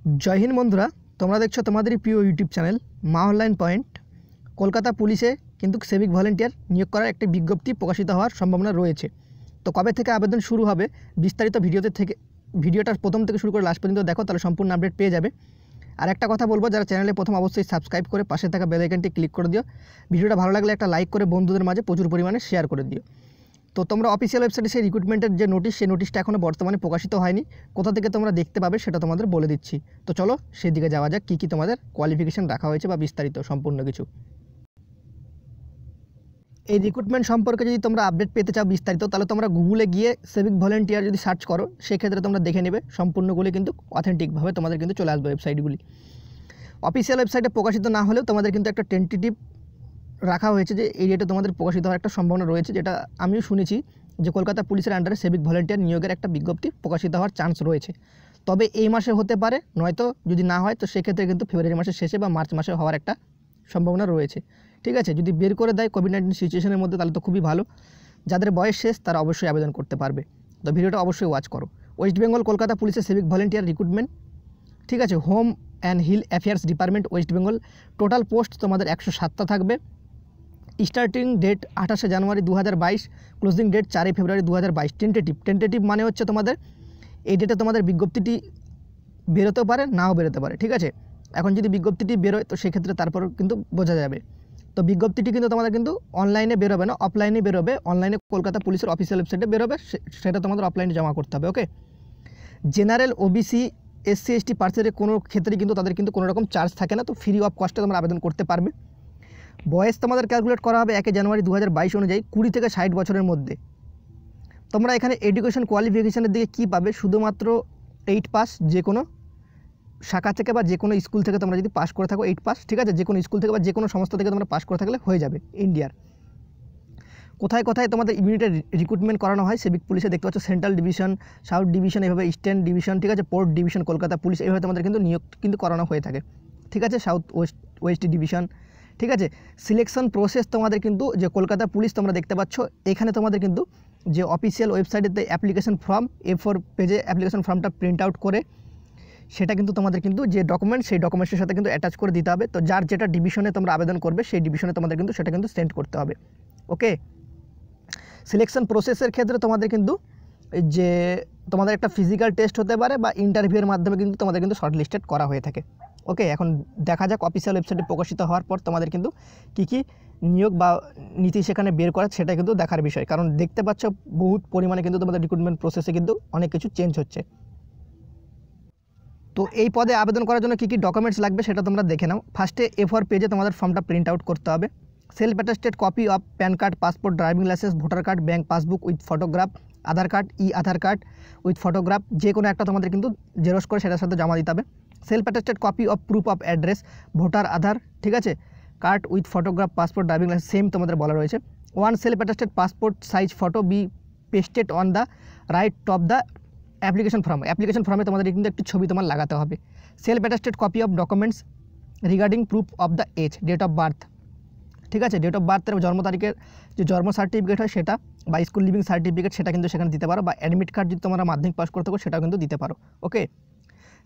जय हिंद बंधुरा তোমরা দেখছো তোমাদের প্রিয় ইউটিউব চ্যানেল মা অনলাইন পয়েন্ট। কলকাতা পুলিশে কিন্তু সিভিক ভলেন্টিয়ার নিয়োগ করার একটি বিজ্ঞপ্তি প্রকাশিত হওয়ার সম্ভাবনা রয়েছে। তো কবে থেকে আবেদন শুরু হবে বিস্তারিত ভিডিওটার প্রথম থেকে শুরু করে লাস্ট পর্যন্ত দেখো, তাহলে সম্পূর্ণ আপডেট পেয়ে যাবে। আর একটা কথা বলবো, যারা চ্যানেলে প্রথম অবশ্যই সাবস্ক্রাইব করে পাশে থাকা বেল আইকনটি ক্লিক করে দিও। ভিডিওটা ভালো লাগলে একটা লাইক করে বন্ধুদের মাঝে প্রচুর পরিমাণে শেয়ার করে দিও। তো তোমরা অফিসিয়াল ওয়েবসাইটে সেই রিক্রুটমেন্টের যে নোটিশ, সেই নোটিশটা এখনও বর্তমানে প্রকাশিত হয়নি। কোথা থেকে তোমরা দেখতে পাবে সেটা তোমাদের বলে দিচ্ছি। তো চলো সেদিকে যাওয়া যাক, কী তোমাদের কোয়ালিফিকেশান রাখা হয়েছে বা বিস্তারিত সম্পূর্ণ কিছু। এই রিক্রুটমেন্ট সম্পর্কে যদি তোমরা আপডেট পেতে চাও বিস্তারিত, তাহলে তোমরা গুগলে গিয়ে সিভিক ভলেন্টিয়ার যদি সার্চ করো, সেক্ষেত্রে তোমরা দেখে নেবে সম্পূর্ণগুলি কিন্তু অথেন্টিকভাবে তোমাদের কিন্তু চলে আসবে ওয়েবসাইটগুলি। অফিসিয়াল ওয়েবসাইটে প্রকাশিত না হলেও তোমাদের কিন্তু একটা টেন্টেটিভ রাখা হয়েছে যে এই ডেটে তোমাদের প্রকাশিত হওয়ার একটা সম্ভাবনা রয়েছে, যেটা আমিও শুনেছি যে কলকাতা পুলিশের আন্ডারে সিভিক ভলেন্টিয়ার নিয়োগের একটা বিজ্ঞপ্তি প্রকাশিত হওয়ার চান্স রয়েছে। তবে এই মাসে হতে পারে, নয়তো যদি না হয় তো সেক্ষেত্রে কিন্তু ফেব্রুয়ারি মাসের শেষে বা মার্চ মাসে হওয়ার একটা সম্ভাবনা রয়েছে। ঠিক আছে, যদি বের করে দেয় কোভিড-19 সিচুয়েশনের মধ্যে, তাহলে তো খুবই ভালো। যাদের বয়স শেষ তারা অবশ্যই আবেদন করতে পারবে। তো ভিডিওটা অবশ্যই ওয়াচ করো। ওয়েস্ট বেঙ্গল কলকাতা পুলিশের সিভিক ভলেন্টিয়ার রিক্রুটমেন্ট, ঠিক আছে, home and hill affairs department west Bengal. Total post তোমাদের 107টা থাকবে। Starting date 28 January 2022, closing date 4 February 2022। Tentative মানে হচ্ছে তোমাদের এই ডেটে তোমাদের বিজ্ঞপ্তিটি বেরোতেও পারে, নাও বেরোতে পারে। ঠিক আছে, এখন যদি বিজ্ঞপ্তিটি বেরোয় তো সেক্ষেত্রে তারপর কিন্তু বোঝা যাবে। তো বিজ্ঞপ্তিটি কিন্তু তোমাদের কিন্তু অনলাইনে বেরোবে না, অফলাইনে বেরোবে। অনলাইনে কলকাতা পুলিশের অফিসিয়াল ওয়েবসাইটে বেরোবে, সেটা তোমাদের অফলাইনে জমা করতে হবে। ওকে, জেনারেল, ওবিসি, এসসি, এসটি পার্সেন্টের কোনো ক্ষেত্রে কিন্তু তাদের কিন্তু কোনো রকম চার্জ থাকে না। তো ফ্রি অফ কস্টে তোমরা আবেদন করতে পারবে। বয়স তোমাদের ক্যালকুলেট করা হবে 1 জানুয়ারি 2022 অনুযায়ী 20 থেকে 60 বছরের মধ্যে। তোমরা এখানে এডুকেশন কোয়ালিফিকেশানের দিকে কী পাবে, শুধুমাত্র 8 পাস, যে কোনো শাখা থেকে বা যে কোনো স্কুল থেকে তোমরা যদি পাস করে থাকো 8 পাস, ঠিক আছে, যে কোনো স্কুল থেকে বা যে কোনো সংস্থা থেকে তোমরা পাস করে থাকলে হয়ে যাবে ইন্ডিয়ার। কোথায় কোথায় তোমাদের ইউনিটের রিক্রুটমেন্ট করানো হয় সিভিক পুলিশে দেখতে পাচ্ছ, সেন্ট্রাল ডিভিশন, সাউথ ডিভিশন, এইভাবে ইস্টার্ন ডিভিশন, ঠিক আছে, পোর্ট ডিভিশন কলকাতা পুলিশ, এইভাবে তোমাদের কিন্তু নিয়োগ কিন্তু করানো হয়ে থাকে। ঠিক আছে, সাউথ ওয়েস্ট ডিভিশন। ঠিক আছে, সিলেকশন প্রসেস তোমাদের কিন্তু যে কলকাতা পুলিশ তোমরা দেখতে পাচ্ছ, এখানে তোমাদের কিন্তু যে অফিসিয়াল ওয়েবসাইটেতে অ্যাপ্লিকেশন ফর্ম A4 পেজে অ্যাপ্লিকেশন ফর্মটা প্রিন্ট আউট করে সেটা কিন্তু তোমাদের কিন্তু যে ডকুমেন্ট, সেই ডকুমেন্টসের সাথে কিন্তু অ্যাটাচ করে দিতে হবে। তো যার যেটা ডিভিশনে তোমরা আবেদন করবে সেই ডিভিশনে তোমাদের কিন্তু সেটা কিন্তু সেন্ড করতে হবে। ওকে, সিলেকশন প্রসেসের ক্ষেত্রে তোমাদের কিন্তু যে তোমাদের একটা ফিজিক্যাল টেস্ট হতে পারে বা ইন্টারভিউয়ের মাধ্যমে কিন্তু তোমাদের কিন্তু শর্ট লিস্টেড করা হয়ে থাকে। ওকে, এখন দেখা যাক অফিসিয়াল ওয়েবসাইটে প্রকাশিত হওয়ার পর তোমাদের কিন্তু কী নিয়োগ বা নীতি সেখানে বের করা, সেটা কিন্তু দেখার বিষয়। কারণ দেখতে পাচ্ছ বহুত পরিমাণে কিন্তু তোমাদের রিক্রুটমেন্ট প্রসেসে কিন্তু অনেক কিছু চেঞ্জ হচ্ছে। তো এই পদে আবেদন করার জন্য কী ডকুমেন্টস লাগবে সেটা তোমরা দেখে নাও। ফার্স্টে A4 পেজে তোমাদের ফর্মটা প্রিন্ট আউট করতে হবে। Self attested copy of pan card, passport, driving licence, voter card, bank passbook with photograph, Aadhaar card, Aadhaar card with photograph, যে কোনো একটা তোমাদের কিন্তু জেরক্স করে সেটার সাথে জমা দিতে হবে। Self attested copy of proof of address, voter Aadhaar, ঠিক আছে, card with photograph, passport, driving licence, same তোমাদের বলা রয়েছে। One self attested passport size photo be pasted on the right top the application form. Application ফর্মে তোমাদের কিন্তু একটি ছবি তোমার লাগাতে হবে। Self attested copy of documents regarding proof of the age, date of birth, ঠিক আছে, ডেট অফ বার্থের জন্ম তারিখের যে জন্ম সার্টিফিকেট হয় সেটা, বা স্কুল লিভিং সার্টিফিকেট সেটা কিন্তু সেখানে দিতে পারো, বা অ্যাডমিট কার্ড যদি তোমরা মাধ্যমিক পাস করতে পারো সেটাও কিন্তু দিতে পারো। Okay,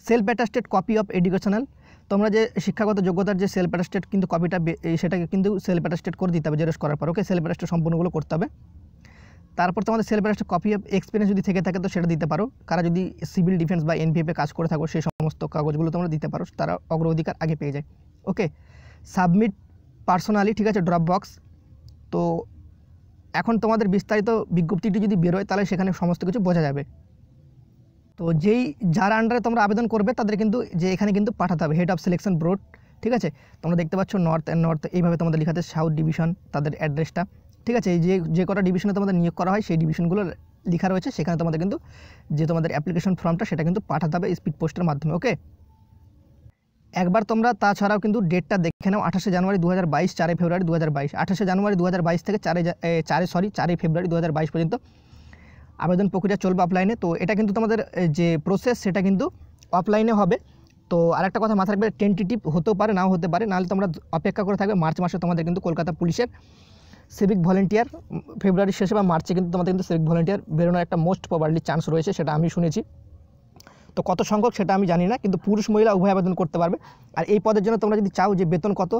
self attested copy of educational, তোমরা যে শিক্ষাগত যোগ্যতার যে সেলফ অ্যাটাস্টেড কিন্তু কপিটা সেটাকে কিন্তু সেলফ অ্যাটাস্টেড করে দিতে হবে জেরক্স করার পর। ওকে, সেলফ অ্যাটাস্টেড সম্পূর্ণগুলো করতে হবে। তারপর তোমাদের self attested copy of experience যদি থেকে থাকে তো সেটা দিতে পারো। কারা যদি সিভিল ডিফেন্স বা NPF-এ কাজ করে থাকো সেই সমস্ত কাগজগুলো তোমরা দিতে পারো, তারা অগ্রাধিকার আগে পেয়ে যায়। ওকে, সাবমিট পার্সোনালি, ঠিক আছে, ড্রপ বক্স। তো এখন তোমাদের বিস্তারিত বিজ্ঞপ্তিটি যদি বেরোয় তাহলে সেখানে সমস্ত কিছু বোঝা যাবে। তো যার আন্ডারে তোমরা আবেদন করবে তাদের কিন্তু যে এখানে কিন্তু পাঠাতে হবে হেড অফ সিলেকশন বোর্ড, ঠিক আছে, তোমরা দেখতে পাচ্ছ নর্থ এইভাবে তোমাদের লেখা আছে, সাউথ ডিভিশন তাদের অ্যাড্রেসটা, ঠিক আছে, যে কটা ডিভিশনে তোমাদের নিয়োগ করা হয় সেই ডিভিশনগুলো লেখা রয়েছে, সেখানে তোমাদের কিন্তু যে তোমাদের অ্যাপ্লিকেশন ফর্মটা সেটা কিন্তু পাঠাতে হবে স্পিড পোস্টের মাধ্যমে। ওকে, একবার তোমরা তাছাড়াও কিন্তু ডেটটা দেখে নাও, 28 জানুয়ারি 2022, 4 ফেব্রুয়ারি 2022। 28 জানুয়ারি 2022 থেকে 4 ফেব্রুয়ারি 2022 পর্যন্ত আবেদন প্রক্রিয়া চলবে অফলাইনে। তো এটা কিন্তু তোমাদের যে প্রসেস সেটা কিন্তু অফলাইনে হবে। তো আরেকটা কথা মাথায় রাখবে, টেন্টেটিভ হতেও পারে, নাও হতে পারে, নাহলে তোমরা অপেক্ষা করে থাকবে মার্চ মাসে তোমাদের কিন্তু কলকাতা পুলিশের সিভিক ভলেন্টিয়ার, ফেব্রুয়ারির শেষে বা মার্চে কিন্তু তোমাদের কিন্তু সিভিক ভলেন্টিয়ার বেরোনোর একটা মোস্ট প্রবাবলি চান্স রয়েছে, সেটা আমি শুনেছি। তো কত সংখ্যক সেটা আমি জানি না, কিন্তু পুরুষ মহিলা উভয় আবেদন করতে পারবে। আর এই পদের জন্য তোমরা যদি চাও যে বেতন কত,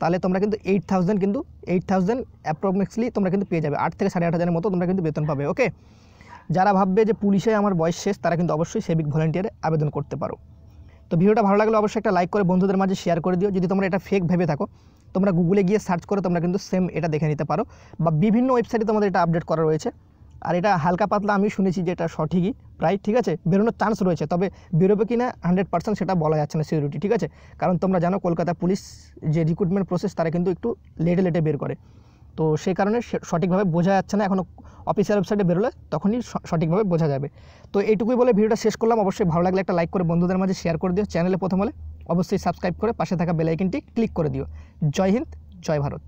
তাহলে তোমরা কিন্তু 8,000 অ্যাপ্রক্সিমেটলি তোমরা কিন্তু পেয়ে যাবে। 8 থেকে 8,500 মতো তোমরা কিন্তু বেতন পাবে। ওকে, যারা ভাববে যে পুলিশে আমার বয়স শেষ, তারা কিন্তু অবশ্যই সিভিক ভলেন্টিয়ারে আবেদন করতে পারো। তো ভিডিওটা ভালো লাগলে অবশ্যই একটা লাইক করে বন্ধুদের মাঝে শেয়ার করে দিও। যদি তোমরা এটা ফেক ভেবে থাকো, তোমরা গুগলে গিয়ে সার্চ করে তোমরা কিন্তু সেম এটা দেখে নিতে পারো, বা বিভিন্ন ওয়েবসাইটে তোমাদের এটা আপডেট করা রয়েছে। আর এটা হালকা পাতলা আমি শুনেছি যে এটা সঠিকই প্রায়, ঠিক আছে, বেরোনোর চান্স রয়েছে, তবে বেরোবে কি না 100% সেটা বলা যাচ্ছে না সিকিউরিটি, ঠিক আছে। কারণ তোমরা জানো কলকাতা পুলিশ যে রিক্রুটমেন্ট প্রসেস তারা কিন্তু একটু লেটে বের করে, তো সেই কারণে সঠিকভাবে বোঝা যাচ্ছে না। এখনও অফিসিয়াল ওয়েবসাইটে বেরোলে তখনই সঠিকভাবে বোঝা যাবে। তো এইটুকুই বলে ভিডিওটা শেষ করলাম। অবশ্যই ভালো লাগলে একটা লাইক করে বন্ধুদের মাঝে শেয়ার করে দিও। চ্যানেলে প্রথম হলে অবশ্যই সাবস্ক্রাইব করে পাশে থাকা বেল আইকনটি ক্লিক করে দিও। জয় হিন্দ, জয় ভারত।